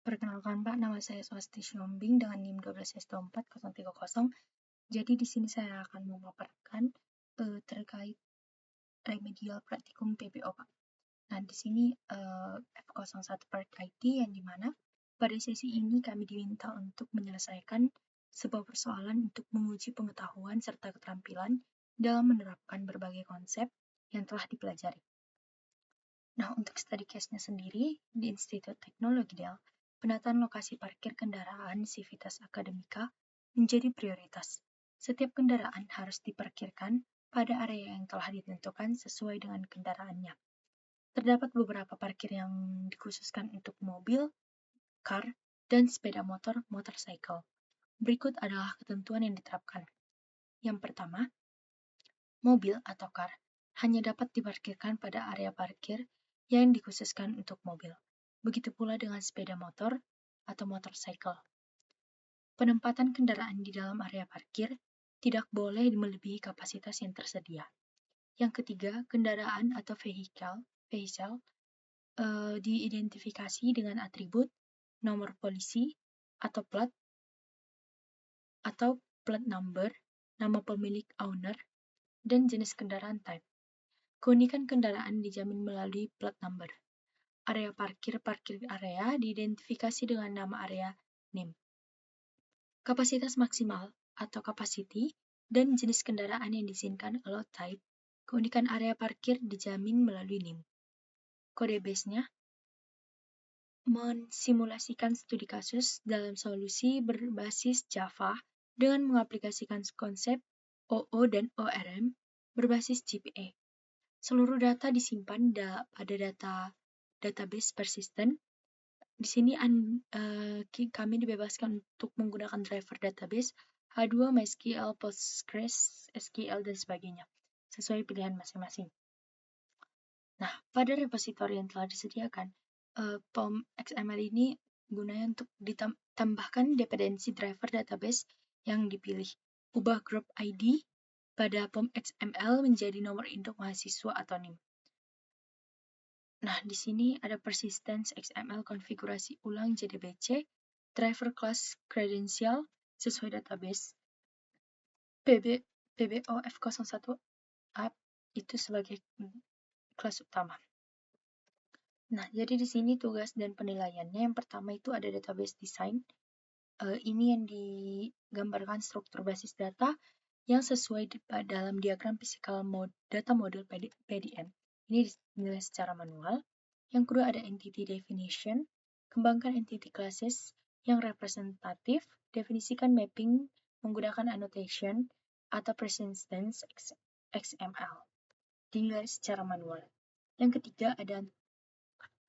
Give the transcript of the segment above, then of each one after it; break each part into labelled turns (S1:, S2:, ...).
S1: Perkenalkan Pak, nama saya Swasti Siombing dengan NIM 12S24030. Jadi di sini saya akan memaparkan terkait remedial praktikum PPO Pak. Nah di sini F01 Part IT yang dimana pada sesi ini kami diminta untuk menyelesaikan sebuah persoalan untuk menguji pengetahuan serta keterampilan dalam menerapkan berbagai konsep yang telah dipelajari. Nah, untuk study case-nya sendiri, di Institut Teknologi Dell, penataan lokasi parkir kendaraan Civitas Akademika menjadi prioritas. Setiap kendaraan harus diparkirkan pada area yang telah ditentukan sesuai dengan kendaraannya. Terdapat beberapa parkir yang dikhususkan untuk mobil, car, dan sepeda motor, motorcycle. Berikut adalah ketentuan yang diterapkan. Yang pertama, mobil atau car hanya dapat diparkirkan pada area parkir yang dikhususkan untuk mobil. Begitu pula dengan sepeda motor atau motorcycle. Penempatan kendaraan di dalam area parkir tidak boleh melebihi kapasitas yang tersedia. Yang ketiga, kendaraan atau vehicle diidentifikasi dengan atribut, nomor polisi, atau plat number, nama pemilik owner, dan jenis kendaraan type. Keunikan kendaraan dijamin melalui plat number. Area parkir area diidentifikasi dengan nama area NIM. Kapasitas maksimal atau capacity dan jenis kendaraan yang diizinkan allowed type. Keunikan area parkir dijamin melalui NIM. Kode base-nya mensimulasikan studi kasus dalam solusi berbasis Java dengan mengaplikasikan konsep OO dan ORM berbasis GPA. Seluruh data disimpan pada database persisten. Di sini kami dibebaskan untuk menggunakan driver database H2, MySQL, Postgres, SQL, dan sebagainya, sesuai pilihan masing-masing. Nah, pada repositori yang telah disediakan, POM XML ini gunanya untuk ditambahkan dependensi driver database yang dipilih. Ubah group ID pada POM XML menjadi nomor induk mahasiswa atau NIM. Nah, di sini ada persistence XML konfigurasi ulang JDBC, driver class credential sesuai database, PBO F01 app itu sebagai kelas utama. Nah, jadi di sini tugas dan penilaiannya yang pertama itu ada database design. Ini yang digambarkan struktur basis data yang sesuai dalam diagram physical data model PDM. Ini dinilai secara manual. Yang kedua ada entity definition, kembangkan entity classes yang representatif, definisikan mapping menggunakan annotation atau persistence XML. Dinilai secara manual. Yang ketiga ada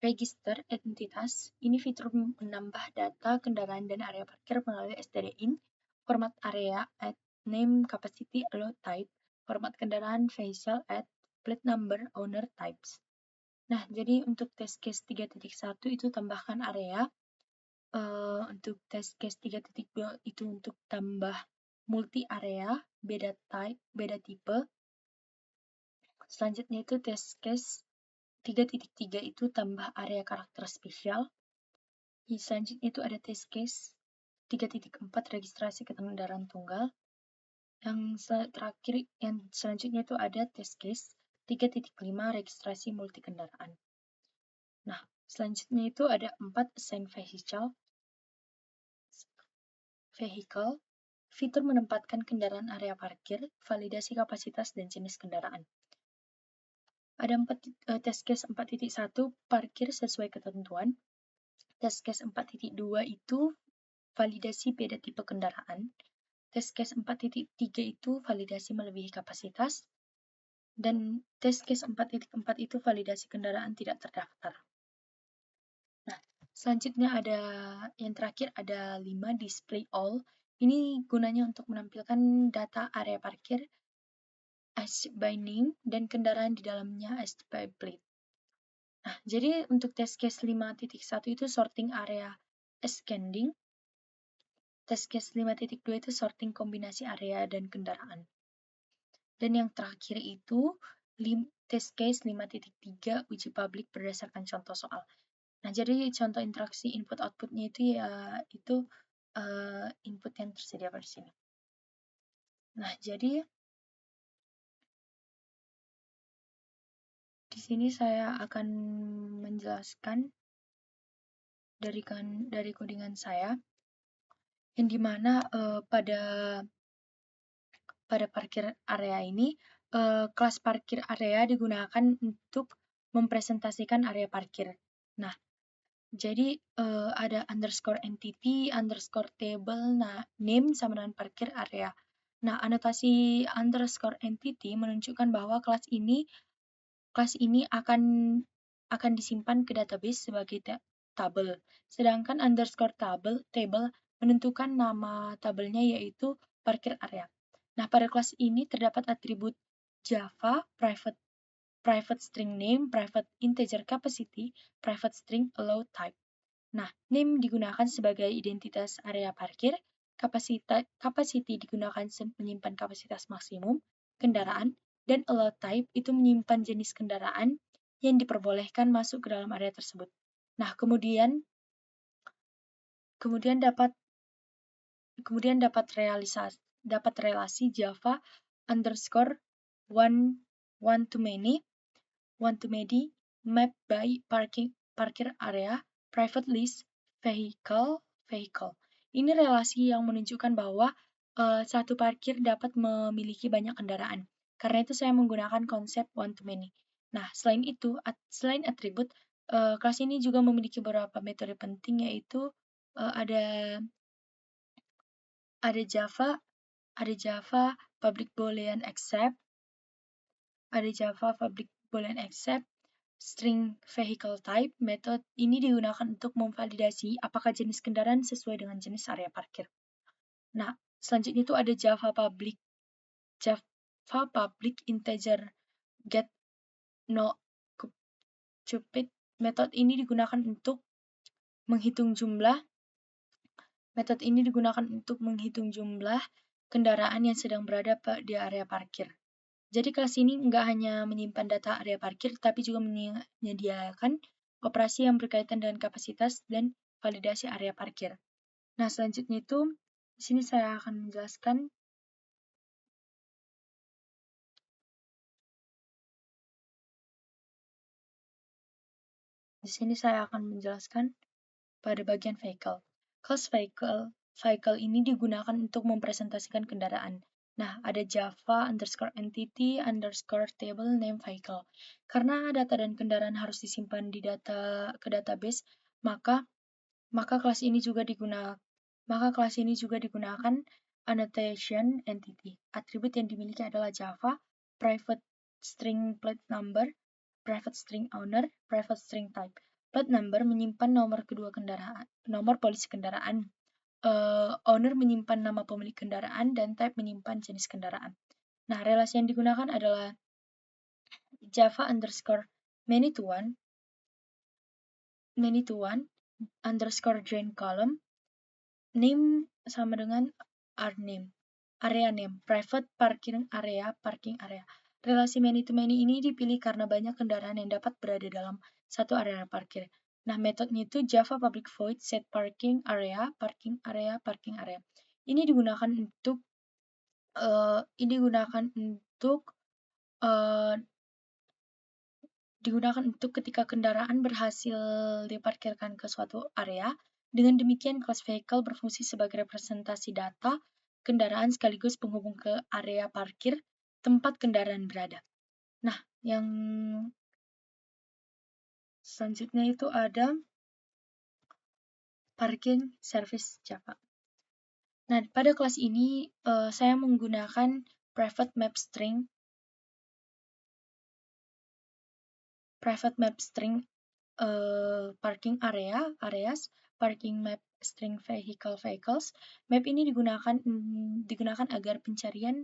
S1: register entitas. Ini fitur menambah data kendaraan dan area parkir melalui stdin, format area, add name, capacity, allowed type, format kendaraan, vehicle, add plate number, owner, types. Nah, jadi untuk test case 3.1 itu tambahkan area. Untuk test case 3.2 itu untuk tambah multi area, beda type, beda tipe. Selanjutnya itu test case 3.3 itu tambah area karakter spesial. Selanjutnya itu ada test case 3.4 registrasi kendaraan tunggal. Yang terakhir yang selanjutnya itu ada test case 3.5 registrasi multi kendaraan. Nah, selanjutnya itu ada 4 assign vehicle, fitur menempatkan kendaraan area parkir, validasi kapasitas dan jenis kendaraan. Ada 4 test case 4.1 parkir sesuai ketentuan. Test case 4.2 itu validasi beda tipe kendaraan. Test case 4.3 itu validasi melebihi kapasitas. Dan test case 4.4 itu validasi kendaraan tidak terdaftar. Nah, selanjutnya ada yang terakhir ada 5 display all. Ini gunanya untuk menampilkan data area parkir as by name dan kendaraan di dalamnya as by plate. Nah, jadi untuk test case 5.1 itu sorting area ascending. Test case 5.2 itu sorting kombinasi area dan kendaraan. Dan yang terakhir itu test case 5.3 uji publik berdasarkan contoh soal. Nah, jadi contoh interaksi input-outputnya itu itu input yang tersedia pada sini. Nah, jadi di sini saya akan menjelaskan dari codingan saya, yang dimana pada parkir area ini, kelas parkir area digunakan untuk mempresentasikan area parkir. Nah, jadi ada underscore entity, underscore table, nah name sama dengan parkir area. Nah, anotasi underscore entity menunjukkan bahwa kelas ini akan disimpan ke database sebagai tabel. Sedangkan underscore table menentukan nama tabelnya, yaitu parkir area. Nah, pada kelas ini terdapat atribut Java, private string name, private integer capacity, private string allow type. Nah, name digunakan sebagai identitas area parkir, capacity digunakan menyimpan kapasitas maksimum kendaraan, dan allow type itu menyimpan jenis kendaraan yang diperbolehkan masuk ke dalam area tersebut. Nah, kemudian dapat relasi Java underscore one to many map by parkir area private list vehicle. Ini relasi yang menunjukkan bahwa satu parkir dapat memiliki banyak kendaraan. Karena itu saya menggunakan konsep one to many. Nah, selain atribut, kelas ini juga memiliki beberapa metode penting, yaitu ada Java public boolean accept, string vehicle type. Metode ini digunakan untuk memvalidasi apakah jenis kendaraan sesuai dengan jenis area parkir. Nah, selanjutnya itu ada Java public integer get no cupid. Metode ini digunakan untuk menghitung jumlah kendaraan yang sedang berada di area parkir. Jadi kelas ini nggak hanya menyimpan data area parkir, tapi juga menyediakan operasi yang berkaitan dengan kapasitas dan validasi area parkir. Nah, selanjutnya itu di sini saya akan menjelaskan pada bagian vehicle. Kelas vehicle ini digunakan untuk mempresentasikan kendaraan. Nah, ada Java underscore entity underscore table name vehicle. Karena data dan kendaraan harus disimpan ke database, maka kelas ini juga digunakan annotation entity. Atribut yang dimiliki adalah Java, private string plate number, private string owner, private string type. Plate number menyimpan nomor polisi kendaraan. Owner menyimpan nama pemilik kendaraan, dan type menyimpan jenis kendaraan. Nah, relasi yang digunakan adalah Java underscore many to one underscore join column, name sama dengan area name, private parking area. Relasi many to many ini dipilih karena banyak kendaraan yang dapat berada dalam satu area parkir. Nah, metodenya itu Java public void set parking area. Ini digunakan untuk ketika kendaraan berhasil diparkirkan ke suatu area. Dengan demikian, kelas vehicle berfungsi sebagai representasi data kendaraan sekaligus penghubung ke area parkir tempat kendaraan berada. Nah, yang selanjutnya itu ada parking service Java. Nah, pada kelas ini saya menggunakan private map string parking areas, parking map string vehicles. Map ini digunakan agar pencarian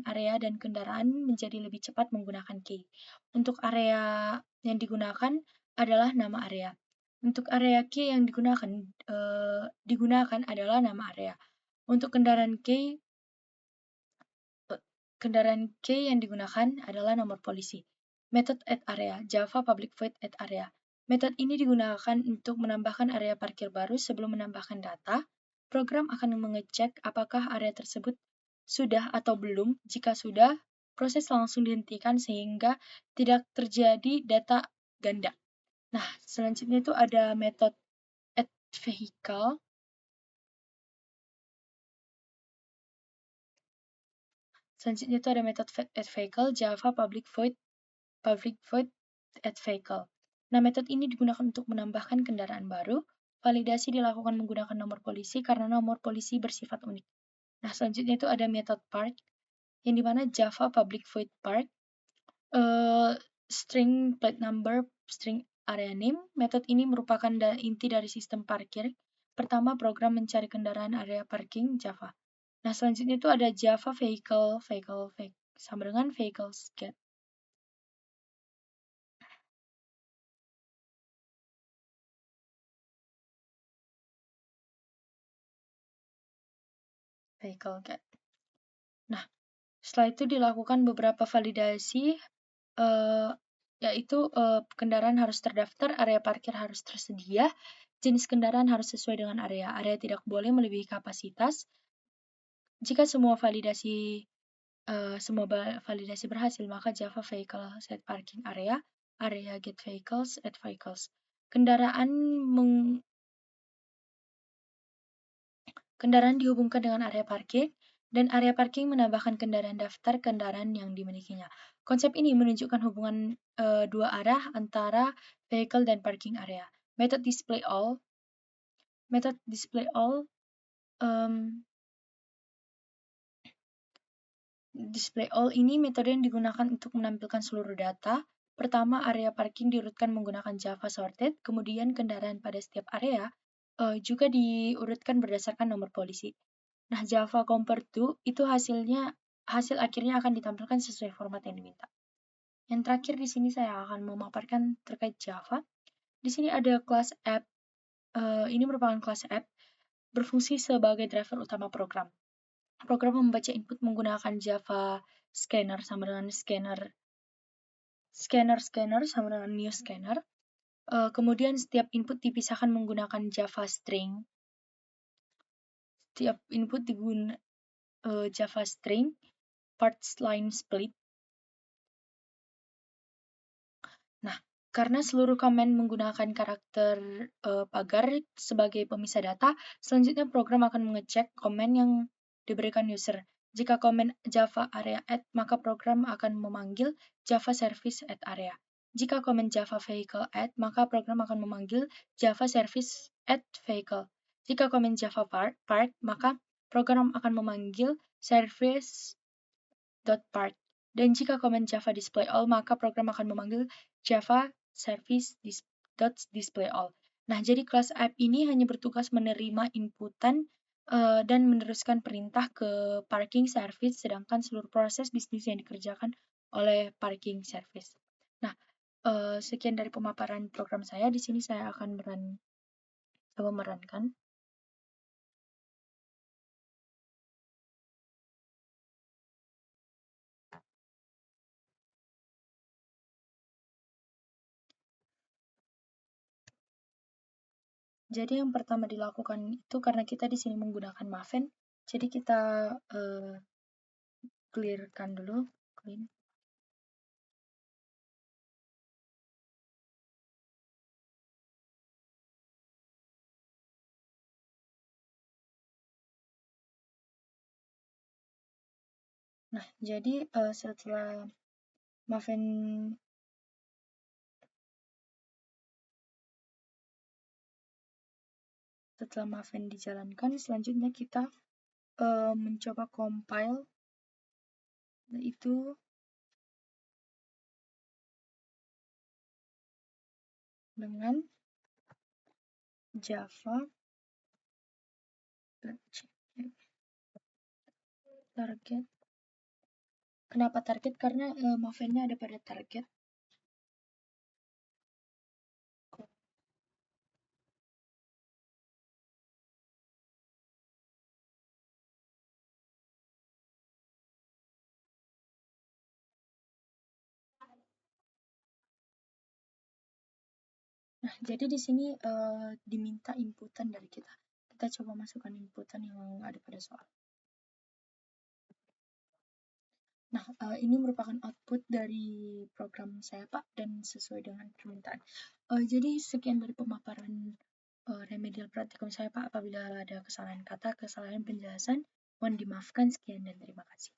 S1: area dan kendaraan menjadi lebih cepat menggunakan key. Untuk area yang digunakan adalah nama area. Untuk area key yang digunakan adalah nama area. Untuk kendaraan key yang digunakan adalah nomor polisi. Method add area, Java public void add area. Metode ini digunakan untuk menambahkan area parkir baru sebelum menambahkan data. Program akan mengecek apakah area tersebut sudah atau belum. Jika sudah, proses langsung dihentikan sehingga tidak terjadi data ganda. Nah, selanjutnya itu ada metode add vehicle. Selanjutnya itu ada metode add vehicle, Java public void add vehicle. Nah, metode ini digunakan untuk menambahkan kendaraan baru. Validasi dilakukan menggunakan nomor polisi karena nomor polisi bersifat unik. Nah, selanjutnya itu ada metode park, yang dimana Java public void park, string plate number, string area name. Metode ini merupakan inti dari sistem parkir. Pertama, program mencari kendaraan area parking Java. Nah, selanjutnya itu ada Java vehicle sama dengan vehicles get. Vehicle get. Nah, setelah itu dilakukan beberapa validasi, yaitu kendaraan harus terdaftar, area parkir harus tersedia, jenis kendaraan harus sesuai dengan area tidak boleh melebihi kapasitas. Jika semua validasi berhasil, maka Java vehicle set parking area get vehicles, add vehicles. Kendaraan dihubungkan dengan area parkir, dan area parking menambahkan kendaraan daftar kendaraan yang dimilikinya. Konsep ini menunjukkan hubungan dua arah antara vehicle dan parking area. Metode display all ini metode yang digunakan untuk menampilkan seluruh data. Pertama, area parking diurutkan menggunakan Java sorted, kemudian kendaraan pada setiap area juga diurutkan berdasarkan nomor polisi. Nah, Java compare to itu hasil akhirnya akan ditampilkan sesuai format yang diminta. Yang terakhir di sini saya akan memaparkan terkait Java. Di sini ada kelas app. Ini merupakan kelas app berfungsi sebagai driver utama program. Program membaca input menggunakan Java scanner sama dengan scanner sama dengan new scanner. Kemudian setiap input dipisahkan menggunakan Java string. Setiap input digunakan Java string, parts line split. Nah, karena seluruh komen menggunakan karakter pagar sebagai pemisah data, selanjutnya program akan mengecek komen yang diberikan user. Jika komen Java area add, maka program akan memanggil Java service add area. Jika komen Java vehicle add, maka program akan memanggil Java service add vehicle. Jika komen Java park, maka program akan memanggil service.park. Dan jika komen Java display all, maka program akan memanggil Java service.display all. Nah, jadi kelas app ini hanya bertugas menerima inputan dan meneruskan perintah ke parking service, sedangkan seluruh proses bisnis yang dikerjakan oleh parking service. Nah, sekian dari pemaparan program saya. Di sini saya akan memerankan. Jadi yang pertama dilakukan itu karena kita di sini menggunakan Maven, jadi kita clearkan dulu, clean. Nah, jadi setelah Maven dijalankan, selanjutnya kita mencoba compile, yaitu dengan Java target. Kenapa target? Karena Mavennya ada pada target. Nah, Nah, jadi di sini diminta inputan dari kita. Kita coba masukkan inputan yang ada pada soal. Nah, ini merupakan output dari program saya, Pak, dan sesuai dengan permintaan. Jadi sekian dari pemaparan remedial praktikum saya, Pak. Apabila ada kesalahan kata, kesalahan penjelasan, mohon dimaafkan. Sekian dan terima kasih.